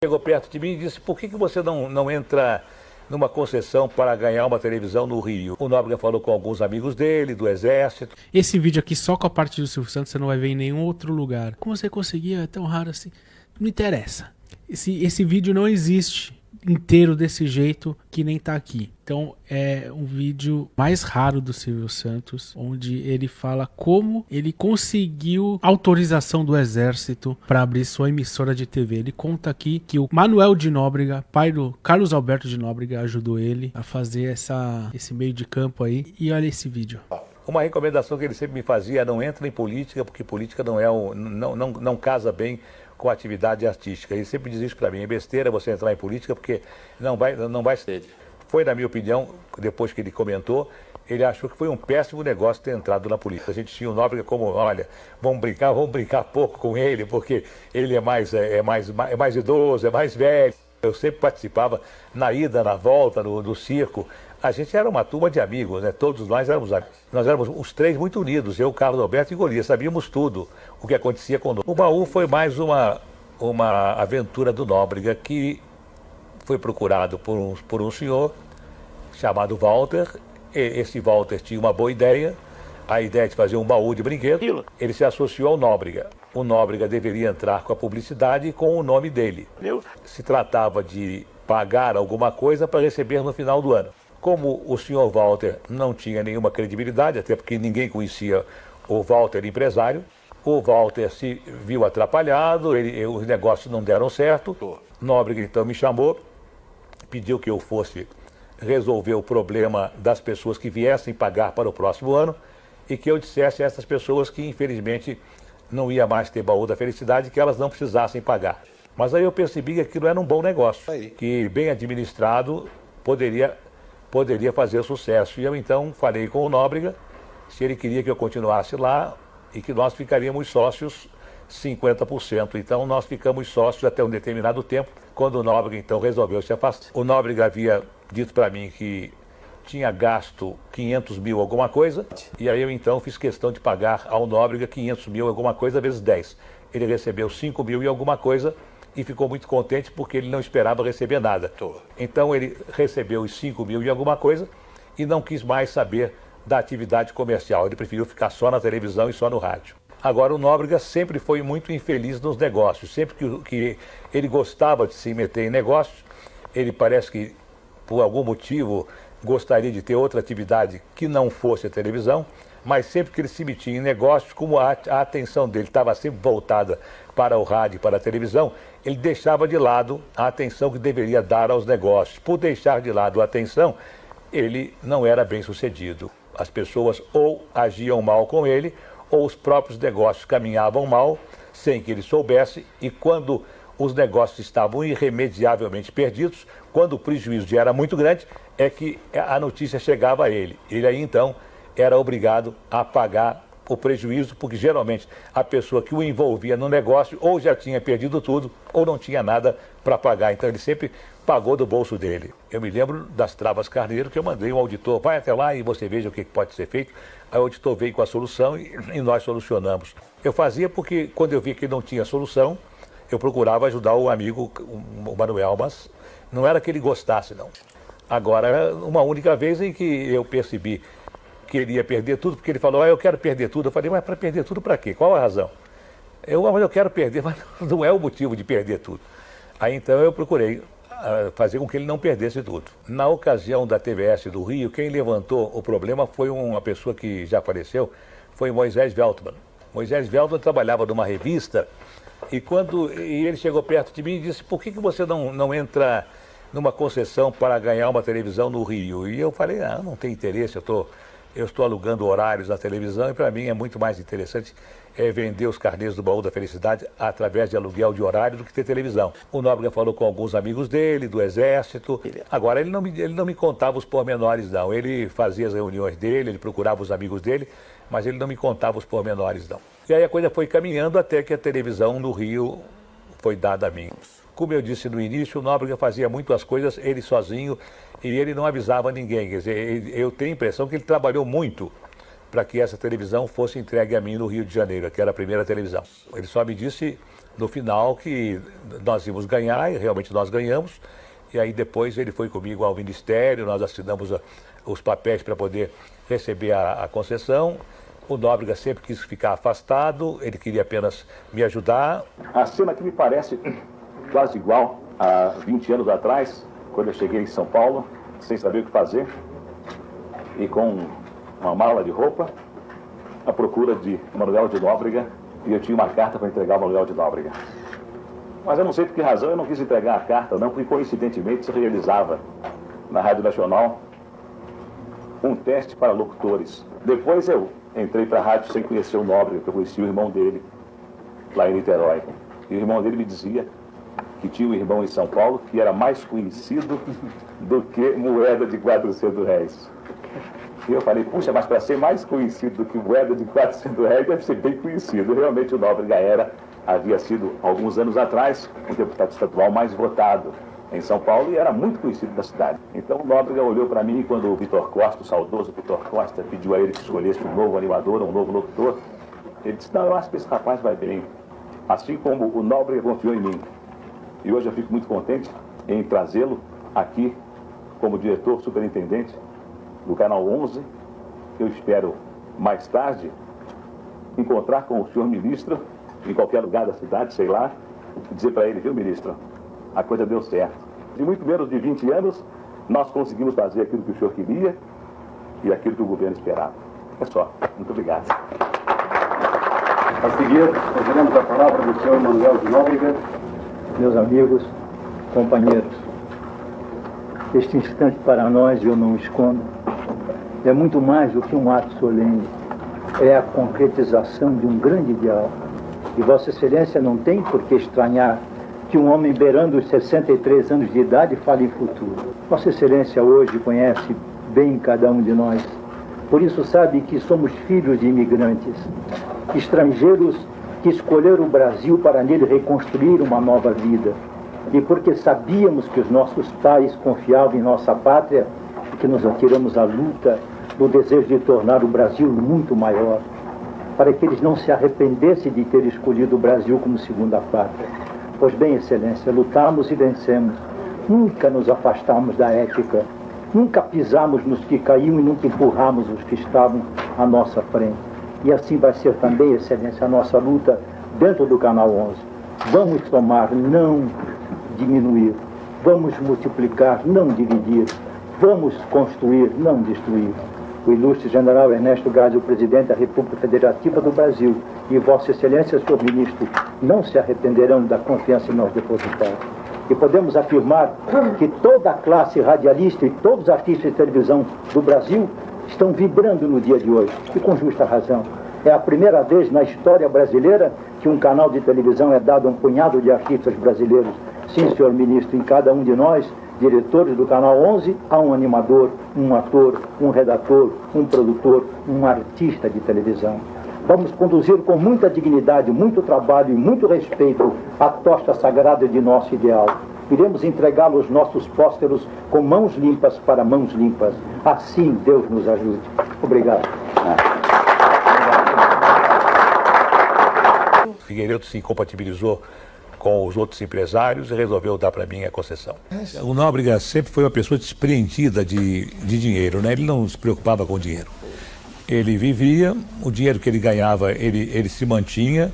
Chegou perto de mim e disse, por que você não entra numa concessão para ganhar uma televisão no Rio? O Nóbrega falou com alguns amigos dele, do Exército. Esse vídeo aqui só com a parte do Silvio Santos você não vai ver em nenhum outro lugar. Como você conseguia? É tão raro assim. Não interessa. Esse vídeo não existe inteiro desse jeito que nem tá aqui. Então é um vídeo mais raro do Silvio Santos, onde ele fala como ele conseguiu autorização do Exército para abrir sua emissora de TV. Ele conta aqui que o Manuel de Nóbrega, pai do Carlos Alberto de Nóbrega, ajudou ele a fazer esse meio de campo aí. E olha esse vídeo. Uma recomendação que ele sempre me fazia: não entra em política, porque política não casa bem com a atividade artística. Ele sempre diz isso para mim: é besteira você entrar em política, porque não vai ser. Foi, na minha opinião, depois que ele comentou, ele achou que foi um péssimo negócio ter entrado na política. A gente tinha o Nóbrega como, olha, vamos brincar pouco com ele, porque ele é mais idoso, é mais velho. Eu sempre participava na ida, na volta, no circo. A gente era uma turma de amigos, né? Todos nós éramos amigos. Nós éramos os três muito unidos, eu, Carlos Alberto e Golias, sabíamos tudo o que acontecia conosco. O baú foi mais uma aventura do Nóbrega, que foi procurado por um senhor chamado Walter. Esse Walter tinha uma boa ideia, a ideia de fazer um baú de brinquedo. Ele se associou ao Nóbrega. O Nóbrega deveria entrar com a publicidade e com o nome dele. Se tratava de pagar alguma coisa para receber no final do ano. Como o senhor Walter não tinha nenhuma credibilidade, até porque ninguém conhecia o Walter empresário, o Walter se viu atrapalhado, os negócios não deram certo. Nóbrega então me chamou, pediu que eu fosse resolver o problema das pessoas que viessem pagar para o próximo ano e que eu dissesse a essas pessoas que infelizmente não ia mais ter baú da felicidade, que elas não precisassem pagar. Mas aí eu percebi que aquilo era um bom negócio, que bem administrado poderia fazer sucesso. E eu então falei com o Nóbrega se ele queria que eu continuasse lá e que nós ficaríamos sócios 50%. Então nós ficamos sócios até um determinado tempo, quando o Nóbrega então resolveu se afastar. O Nóbrega havia dito para mim que tinha gasto 500 mil alguma coisa, e aí eu então fiz questão de pagar ao Nóbrega 500 mil alguma coisa vezes 10. Ele recebeu 5 mil e alguma coisa e ficou muito contente porque ele não esperava receber nada. Então ele recebeu os 5 mil e alguma coisa e não quis mais saber da atividade comercial. Ele preferiu ficar só na televisão e só no rádio. Agora, o Nóbrega sempre foi muito infeliz nos negócios. Sempre que ele gostava de se meter em negócios, ele parece que, por algum motivo, gostaria de ter outra atividade que não fosse a televisão, mas sempre que ele se metia em negócios, como a atenção dele estava sempre voltada para o rádio e para a televisão, ele deixava de lado a atenção que deveria dar aos negócios. Por deixar de lado a atenção, ele não era bem sucedido. As pessoas ou agiam mal com ele, ou os próprios negócios caminhavam mal, sem que ele soubesse, e quando os negócios estavam irremediavelmente perdidos, quando o prejuízo já era muito grande, é que a notícia chegava a ele. Ele aí então era obrigado a pagar o prejuízo, porque geralmente a pessoa que o envolvia no negócio ou já tinha perdido tudo ou não tinha nada para pagar. Então ele sempre pagou do bolso dele. Eu me lembro das Travas Carneiro, que eu mandei um auditor: vai até lá e você veja o que pode ser feito. Aí o auditor veio com a solução e nós solucionamos. Eu fazia porque quando eu vi que ele não tinha solução, eu procurava ajudar o amigo, o Manuel, mas não era que ele gostasse, não. Agora, uma única vez em que eu percebi que ele ia perder tudo, porque ele falou: eu quero perder tudo. Eu falei: mas para perder tudo para quê? Qual a razão? Mas eu quero perder, mas não é o motivo de perder tudo. Aí então eu procurei fazer com que ele não perdesse tudo. Na ocasião da TVS do Rio, quem levantou o problema foi uma pessoa que já faleceu, foi Moisés Veltman. Moisés Veltman trabalhava numa revista e ele chegou perto de mim e disse: por que você não entra numa concessão para ganhar uma televisão no Rio? E eu falei: não tem interesse, eu estou alugando horários na televisão e para mim é muito mais interessante vender os carnês do baú da felicidade através de aluguel de horário do que ter televisão. O Nóbrega falou com alguns amigos dele, do Exército. Agora, ele não me contava os pormenores, não. Ele fazia as reuniões dele, ele procurava os amigos dele, mas ele não me contava os pormenores, não. E aí a coisa foi caminhando até que a televisão no Rio foi dada a mim. Como eu disse no início, o Nóbrega fazia muito as coisas ele sozinho e ele não avisava ninguém. Quer dizer, eu tenho a impressão que ele trabalhou muito para que essa televisão fosse entregue a mim no Rio de Janeiro, que era a primeira televisão. Ele só me disse no final que nós íamos ganhar, e realmente nós ganhamos. E aí depois ele foi comigo ao Ministério, nós assinamos os papéis para poder receber a concessão. O Nóbrega sempre quis ficar afastado, ele queria apenas me ajudar. A cena que me parece quase igual a 20 anos atrás, quando eu cheguei em São Paulo, sem saber o que fazer, e com uma mala de roupa, à procura de Manuel de Nóbrega, e eu tinha uma carta para entregar ao Manuel de Nóbrega. Mas eu não sei por que razão eu não quis entregar a carta, não, porque coincidentemente se realizava na Rádio Nacional um teste para locutores. Depois eu entrei para a rádio sem conhecer o Nóbrega, porque eu conheci o irmão dele lá em Niterói. E o irmão dele me dizia que tinha um irmão em São Paulo que era mais conhecido do que moeda de 400 réis. E eu falei, puxa, mas para ser mais conhecido do que moeda de 400 réis deve ser bem conhecido. Realmente o Nóbrega havia sido, alguns anos atrás, o deputado estadual mais votado em São Paulo e era muito conhecido da cidade. Então o Nóbrega olhou para mim quando o Vitor Costa, o saudoso Vitor Costa, pediu a ele que escolhesse um novo animador, um novo locutor. Ele disse, não, eu acho que esse rapaz vai bem. Assim como o Nóbrega confiou em mim. E hoje eu fico muito contente em trazê-lo aqui como diretor superintendente do Canal 11. Eu espero mais tarde encontrar com o senhor ministro em qualquer lugar da cidade, sei lá, e dizer para ele, viu, ministro, a coisa deu certo. Em muito menos de 20 anos, nós conseguimos fazer aquilo que o senhor queria e aquilo que o governo esperava. É só. Muito obrigado. A seguir, ouviremos a palavra do senhor Manuel de Nóbrega. Meus amigos, companheiros, este instante para nós, eu não escondo, é muito mais do que um ato solene, é a concretização de um grande ideal. E Vossa Excelência não tem por que estranhar que um homem beirando os 63 anos de idade fale em futuro. Vossa Excelência hoje conhece bem cada um de nós, por isso sabe que somos filhos de imigrantes, estrangeiros que escolheram o Brasil para nele reconstruir uma nova vida. E porque sabíamos que os nossos pais confiavam em nossa pátria, que nos atiramos à luta no desejo de tornar o Brasil muito maior, para que eles não se arrependessem de ter escolhido o Brasil como segunda pátria. Pois bem, Excelência, lutamos e vencemos. Nunca nos afastamos da ética, nunca pisamos nos que caíam e nunca empurramos os que estavam à nossa frente. E assim vai ser também, Excelência, a nossa luta dentro do Canal 11. Vamos somar, não diminuir. Vamos multiplicar, não dividir. Vamos construir, não destruir. O ilustre general Ernesto Geisel, o presidente da República Federativa do Brasil, e Vossa Excelência, senhor ministro, não se arrependerão da confiança em nós depositada. E podemos afirmar que toda a classe radialista e todos os artistas de televisão do Brasil estão vibrando no dia de hoje, e com justa razão. É a primeira vez na história brasileira que um canal de televisão é dado a um punhado de artistas brasileiros. Sim, senhor ministro, em cada um de nós, diretores do Canal 11, há um animador, um ator, um redator, um produtor, um artista de televisão. Vamos conduzir com muita dignidade, muito trabalho e muito respeito a tocha sagrada de nosso ideal. Iremos entregá-lo aos nossos pósteros com mãos limpas para mãos limpas. Assim Deus nos ajude. Obrigado. Figueiredo se incompatibilizou com os outros empresários e resolveu dar para mim a concessão. O Nóbrega sempre foi uma pessoa despreendida de dinheiro, né? Ele não se preocupava com dinheiro. Ele vivia, o dinheiro que ele ganhava, ele se mantinha,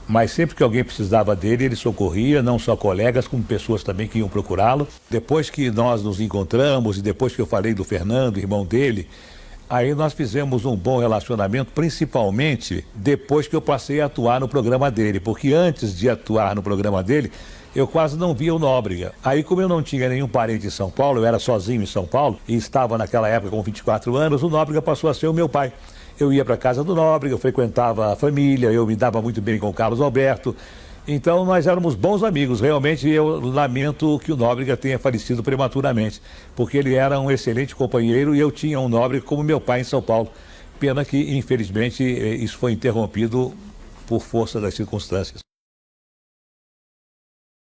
mas sempre que alguém precisava dele, ele socorria, não só colegas, como pessoas também que iam procurá-lo. Depois que nós nos encontramos e depois que eu falei do Fernando, irmão dele, aí nós fizemos um bom relacionamento, principalmente depois que eu passei a atuar no programa dele, porque antes de atuar no programa dele, eu quase não via o Nóbrega. Aí, como eu não tinha nenhum parente em São Paulo, eu era sozinho em São Paulo, e estava naquela época com 24 anos, o Nóbrega passou a ser o meu pai. Eu ia para a casa do Nóbrega, eu frequentava a família, eu me dava muito bem com o Carlos Alberto. Então nós éramos bons amigos. Realmente eu lamento que o Nóbrega tenha falecido prematuramente, porque ele era um excelente companheiro e eu tinha um Nóbrega como meu pai em São Paulo. Pena que, infelizmente, isso foi interrompido por força das circunstâncias.